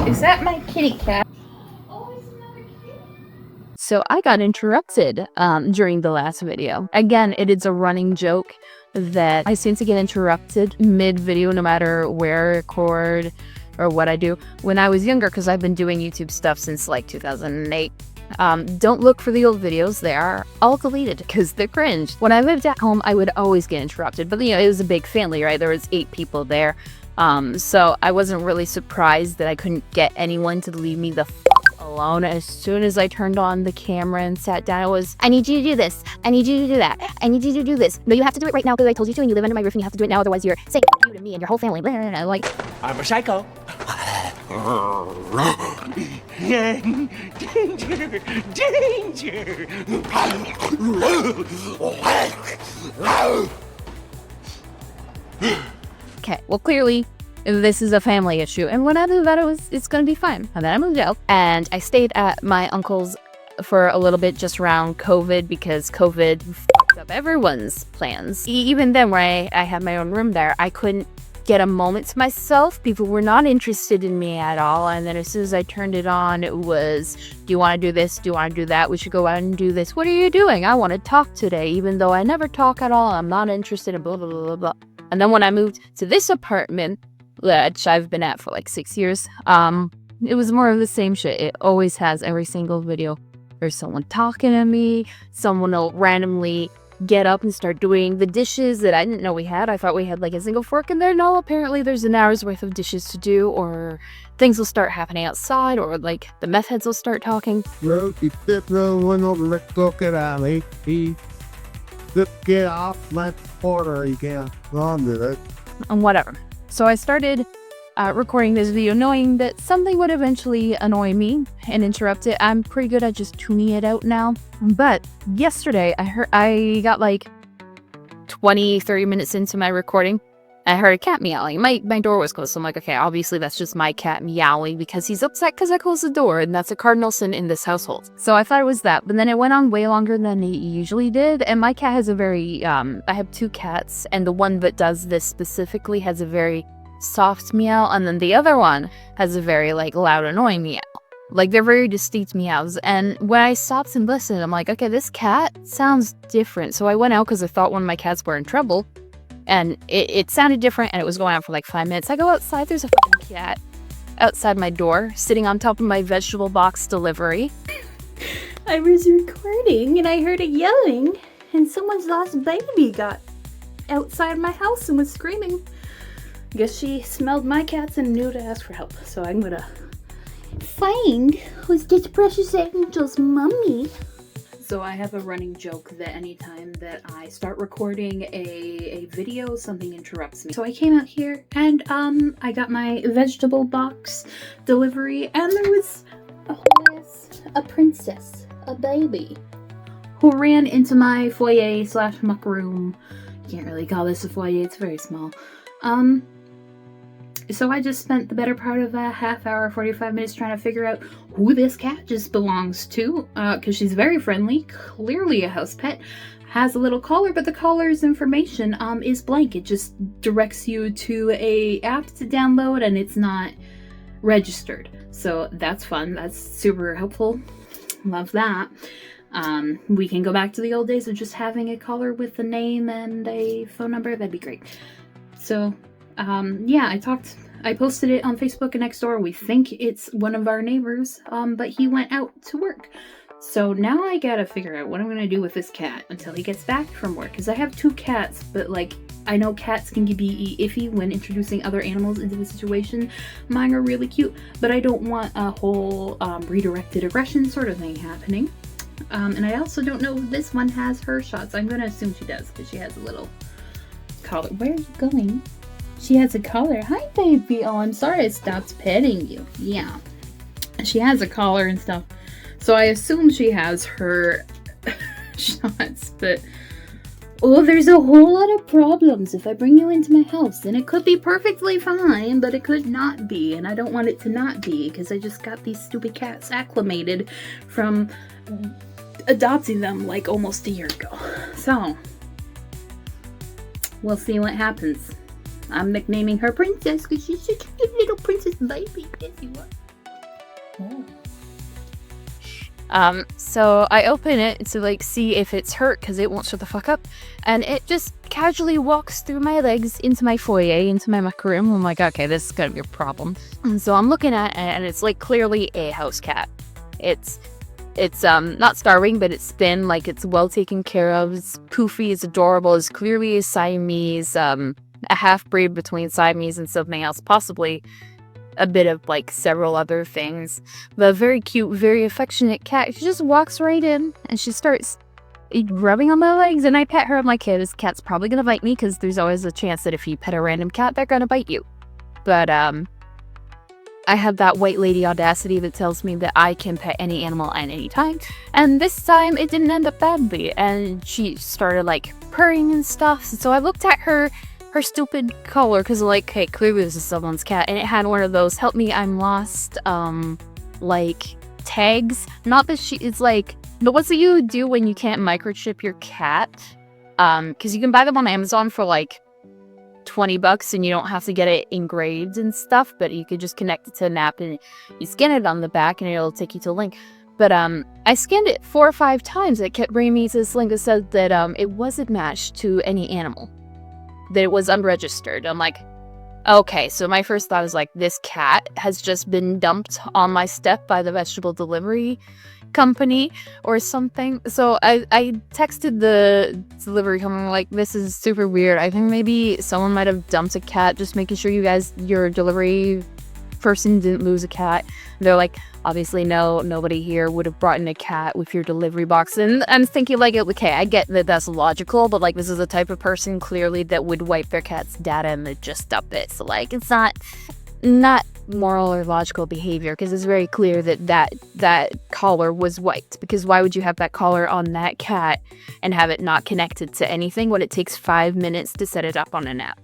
Is that my kitty cat? So I got interrupted during the last video. Again, it is a running joke that I seem to get interrupted mid-video no matter where I record or what I do. When I was younger, because I've been doing YouTube stuff since like 2008, don't look for the old videos. They are all deleted because they're cringe. When I lived at home, I would always get interrupted, but it was a big family, right? There was 8 people there. So I wasn't really surprised that I couldn't get anyone to leave me the alone. As soon as I turned on the camera and sat down, it was, I need you to do this. I need you to do that. I need you to do this. No, you have to do it right now because I told you to, and you live under my roof and you have to do it now, otherwise you're saying you to me and your whole family. Like, I'm a psycho. Danger! Danger! okay, well, clearly this is a family issue, and when I moved out, it's gonna be fine. And then I moved out, and I stayed at my uncle's for a little bit just around COVID, because COVID fucked up everyone's plans. Even then, when I had my own room there, I couldn't get a moment to myself. People were not interested in me at all, and then as soon as I turned it on, it was, do you want to do this? Do you want to do that? We should go out and do this. What are you doing? I want to talk today, even though I never talk at all. I'm not interested in blah, blah, blah, blah, blah. And then when I moved to this apartment, which I've been at for like 6 years, it was more of the same shit. It always has every single video. There's someone talking to me, someone will randomly get up and start doing the dishes that I didn't know we had. I thought we had like a single fork in there. No, apparently there's an hour's worth of dishes to do, or things will start happening outside, or like the meth heads will start talking. Get off my porter, you can't do it. And whatever. So I started recording this video knowing that something would eventually annoy me and interrupt it. I'm pretty good at just tuning it out now. But yesterday I got like 20-30 minutes into my recording. I heard a cat meowing. My door was closed, so I'm like, okay, obviously that's just my cat meowing because he's upset because I closed the door, and that's a cardinal sin in this household. So I thought it was that, but then it went on way longer than it usually did, and my cat has a very, I have 2 cats, and the one that does this specifically has a very soft meow, and then the other one has a very, like, loud, annoying meow. Like, they're very distinct meows, and when I stopped and listened, I'm like, okay, this cat sounds different. So I went out because I thought one of my cats were in trouble. And it sounded different, and it was going on for like 5 minutes. I go outside, there's a fucking cat outside my door, sitting on top of my vegetable box delivery. I was recording, and I heard it yelling, and someone's lost baby got outside my house and was screaming. I guess she smelled my cats and knew to ask for help, so I'm gonna find who's this precious angel's mummy. So I have a running joke that anytime that I start recording a video, something interrupts me. So I came out here and I got my vegetable box delivery, and there was a princess, a baby, who ran into my foyer / muck room. You can't really call this a foyer, it's very small. So I just spent the better part of a half hour, 45 minutes trying to figure out who this cat just belongs to, because she's very friendly, clearly a house pet, has a little collar, but the collar's information is blank. It just directs you to a app to download, and it's not registered. So that's fun. That's super helpful. Love that. We can go back to the old days of just having a collar with a name and a phone number. That'd be great. So yeah, I posted it on Facebook and Nextdoor. We think it's one of our neighbors, but he went out to work. So now I gotta figure out what I'm gonna do with this cat until he gets back from work. Because I have 2 cats, but like, I know cats can be iffy when introducing other animals into the situation. Mine are really cute, but I don't want a whole redirected aggression sort of thing happening. And I also don't know if this one has her shots. I'm gonna assume she does, because she has a little collar. Where are you going? She has a collar. Hi, baby. Oh, I'm sorry I stopped petting you. Yeah. She has a collar and stuff. So I assume she has her shots, but oh, there's a whole lot of problems if I bring you into my house. And it could be perfectly fine, but it could not be. And I don't want it to not be, because I just got these stupid cats acclimated from adopting them like almost a year ago. So we'll see what happens. I'm nicknaming her Princess because she's such a cute little princess baby. Yes, you are. Oh. So I open it to like see if it's hurt because it won't shut the fuck up, and it just casually walks through my legs into my foyer, into my muck room. I'm like, okay, this is gonna be a problem. And so I'm looking at it, and it's like clearly a house cat. It's not starving, but it's thin, like it's well taken care of. It's poofy, it's adorable. It's clearly a Siamese, a half breed between Siamese and something else, possibly a bit of like several other things. But a very cute, very affectionate cat. She just walks right in and she starts rubbing on my legs, and I pet her. I'm like, hey, this cat's probably gonna bite me, because there's always a chance that if you pet a random cat, they're gonna bite you. But I have that white lady audacity that tells me that I can pet any animal at any time, and this time it didn't end up badly, and she started like purring and stuff. So I looked at her stupid collar, because like, hey, clearly this is someone's cat, and it had one of those help me I'm lost like tags. Not that it's like the ones that you do when you can't microchip your cat, because you can buy them on Amazon for like $20 and you don't have to get it engraved and stuff, but you could just connect it to an app and you scan it on the back and it'll take you to a link. But I scanned it 4 or 5 times. It kept bringing me to this link that said that it wasn't matched to any animal, that it was unregistered. I'm like, okay, so my first thought is like, this cat has just been dumped on my step by the vegetable delivery company or something. So I texted the delivery company like, this is super weird. I think maybe someone might have dumped a cat, just making sure your delivery person didn't lose a cat. They're like, obviously no, nobody here would have brought in a cat with your delivery box. And I'm thinking like, okay, I get that that's logical, but like, this is the type of person clearly that would wipe their cat's data and then just dump it. So like, it's not moral or logical behavior, because it's very clear that collar was wiped. Because why would you have that collar on that cat and have it not connected to anything when it takes 5 minutes to set it up on an app?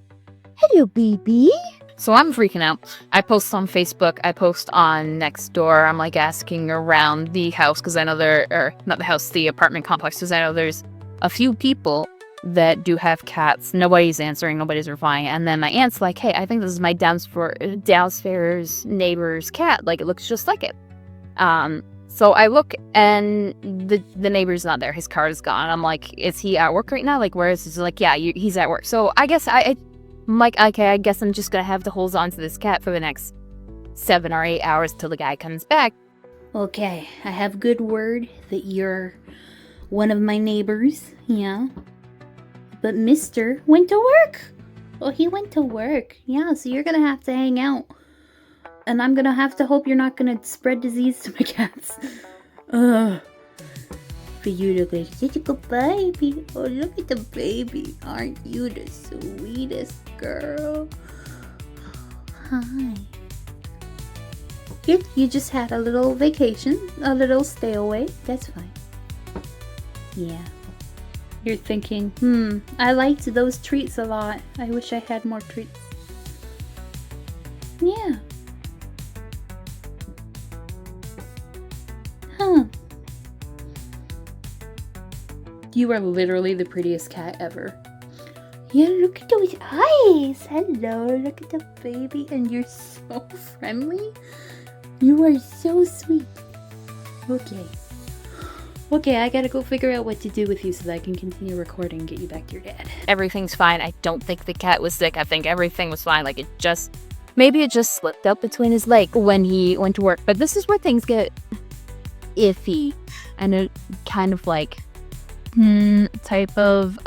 Hello, baby. So I'm freaking out. I post on Facebook, I post on Nextdoor. I'm like asking around the house, because I know the apartment complex, because I know there's a few people that do have cats. Nobody's answering, nobody's replying. And then my aunt's like, hey, I think this is my downstairs neighbor's cat. Like, it looks just like it. So I look, and the neighbor's not there. His car is gone. I'm like, is he at work right now? Like, where is he? He's like, yeah, he's at work. So I guess I'm like, okay, I guess I'm just gonna have to hold on to this cat for the next 7 or 8 hours till the guy comes back. Okay, I have good word that you're one of my neighbors, yeah. But Mr. went to work. Well, he went to work. Yeah, so you're gonna have to hang out. And I'm gonna have to hope you're not gonna spread disease to my cats. Ugh. For you to go, such a good baby. Oh, look at the baby. Aren't you the sweetest girl? Hi. You just had a little vacation, a little stay away. That's fine. Yeah. You're thinking, I liked those treats a lot. I wish I had more treats. Yeah. Huh. You are literally the prettiest cat ever. Yeah, look at those eyes. Hello, look at the baby. And you're so friendly. You are so sweet. Okay, I gotta go figure out what to do with you so that I can continue recording and get you back to your dad. Everything's fine. I don't think the cat was sick. I think everything was fine. Like, maybe it just slipped up between his leg when he went to work. But this is where things get iffy. And it kind of like, type of,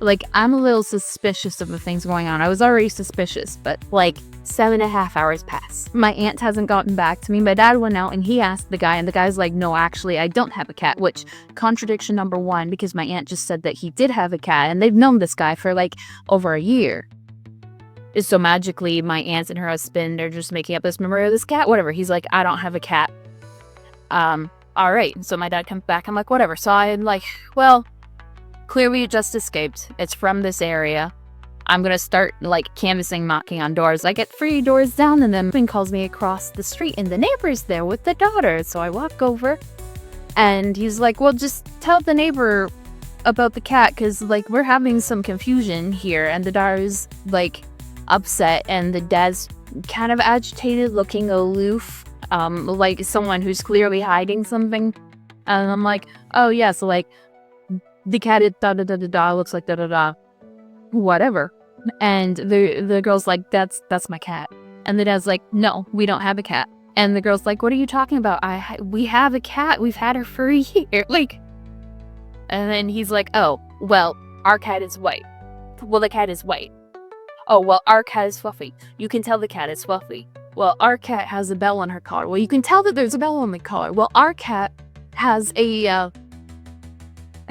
like, I'm a little suspicious of the things going on. I was already suspicious, but like 7.5 hours pass. My aunt hasn't gotten back to me. My dad went out and he asked the guy, and the guy's like, no, actually, I don't have a cat, which contradiction number 1, because my aunt just said that he did have a cat, and they've known this guy for like over a year. So magically, my aunt and her husband are just making up this memory of this cat, whatever. He's like, I don't have a cat. All right. So my dad comes back. I'm like, whatever. So I'm like, well, clearly it just escaped. It's from this area. I'm going to start like canvassing, knocking on doors. I get 3 doors down, and then he calls me across the street, and the neighbor's there with the daughter. So I walk over, and he's like, well, just tell the neighbor about the cat, because like we're having some confusion here. And the daughter's like upset, and the dad's kind of agitated, looking aloof. like someone who's clearly hiding something. And I'm like, oh yeah, so like the cat is da da da da da, looks like da da da, whatever. And the girl's like, that's my cat. And the dad's like, no, we don't have a cat. And the girl's like, what are you talking about? We have a cat. We've had her for a year. Like, and then he's like, oh, well, our cat is white. Well, the cat is white. Oh, well, our cat is fluffy. You can tell the cat is fluffy. Well, our cat has a bell on her collar. Well, you can tell that there's a bell on the collar. Well, our cat has a, I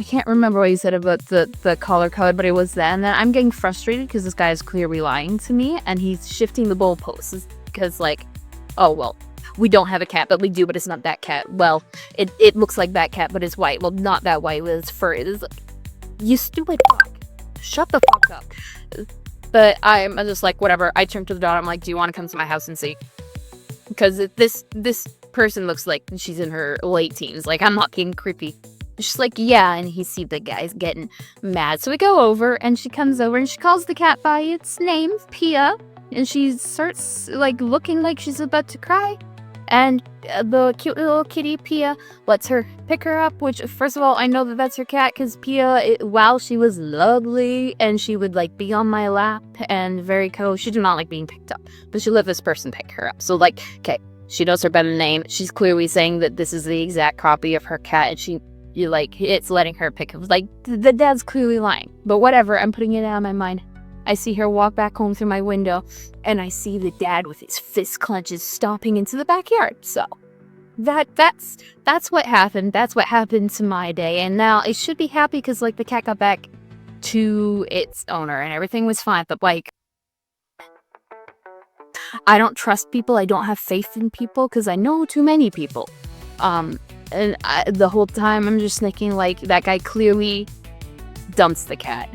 can't remember what he said about the collar code, but it was that. And then I'm getting frustrated because this guy is clearly lying to me, and he's shifting the goalposts because, like, oh, well, we don't have a cat, but we do, but it's not that cat. Well, it looks like that cat, but it's white. Well, not that white, it's fur. It is, you stupid fuck. Shut the fuck up. But I'm just like, whatever. I turned to the daughter. I'm like, do you want to come to my house and see? Because this person looks like she's in her late teens. Like, I'm not getting creepy. She's like, yeah, and he sees the guy's getting mad. So we go over, and she comes over, and she calls the cat by its name, Pia. And she starts, like, looking like she's about to cry. And the cute little kitty, Pia, lets her pick her up, which, first of all, I know that that's her cat, because Pia, while she was lovely, and she would, like, be on my lap, and very cool, she did not like being picked up, but she let this person pick her up. So, like, okay, she knows her better name. She's clearly saying that this is the exact copy of her cat, and it's letting her pick up. Like, the dad's clearly lying. But whatever, I'm putting it out of my mind. I see her walk back home through my window, and I see the dad with his fist clenches stomping into the backyard. So, that's what happened. That's what happened to my day. And now it should be happy because, like, the cat got back to its owner, and everything was fine. But, like, I don't trust people. I don't have faith in people because I know too many people. And the whole time I'm just thinking, like, that guy clearly dumps the cat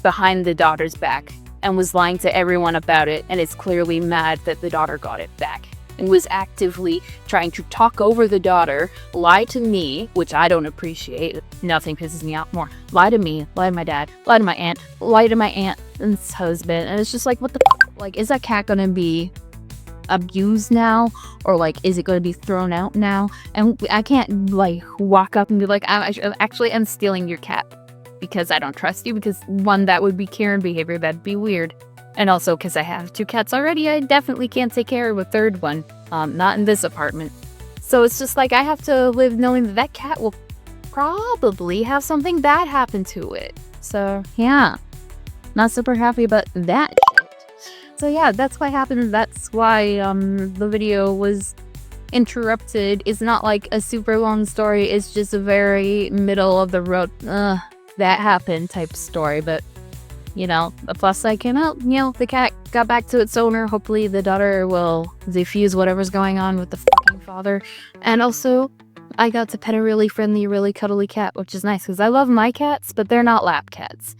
behind the daughter's back and was lying to everyone about it, and is clearly mad that the daughter got it back and was actively trying to talk over the daughter, lie to me, which I don't appreciate. Nothing pisses me off more. Lie to me, lie to my dad, lie to my aunt, lie to my aunt's husband, and it's just like, what the f? Like, is that cat gonna be abused now, or like, is it going to be thrown out now? And I can't, like, walk up and be like, I'm stealing your cat because I don't trust you, because one, that would be Karen behavior, that'd be weird, and also because I have 2 cats already, I definitely can't take care of a 3rd one, not in this apartment. So it's just like, I have to live knowing that that cat will probably have something bad happen to it. So yeah, not super happy about that shit. So yeah, that's what happened. That's why the video was interrupted. It's not like a super long story. It's just a very middle of the road, that happened type story. But, you know, the plus side came out. You know, the cat got back to its owner. Hopefully the daughter will diffuse whatever's going on with the fucking father. And also, I got to pet a really friendly, really cuddly cat, which is nice because I love my cats, but they're not lap cats.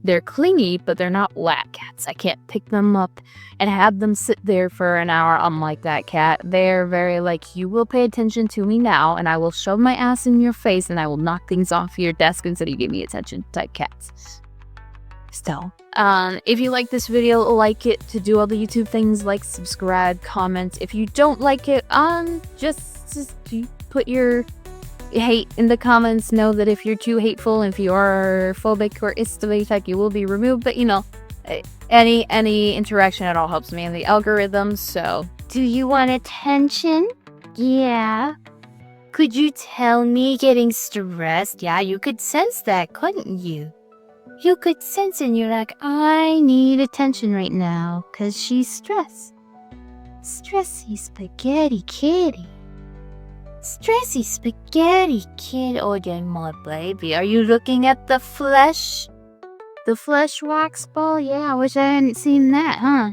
They're clingy, but they're not lap cats. I can't pick them up and have them sit there for an hour. Unlike that cat, they're very like, you will pay attention to me now, and I will shove my ass in your face, and I will knock things off your desk until you give me attention type cats. Still, if you like this video, like it, to do all the YouTube things like subscribe, comment. If you don't like it, just put your hate in the comments. Know that if you're too hateful, if you are phobic or istovatic, you will be removed. But you know, any interaction at all helps me in the algorithm. So, do you want attention? Yeah. Could you tell me getting stressed? Yeah, you could sense that, couldn't you? You could sense it, and you're like, I need attention right now, 'cause she's stressed. Stressy spaghetti kitty. Stressy spaghetti kid. Oh, yeah, my baby. Are you looking at the flesh? The flesh wax ball? Yeah, I wish I hadn't seen that, huh?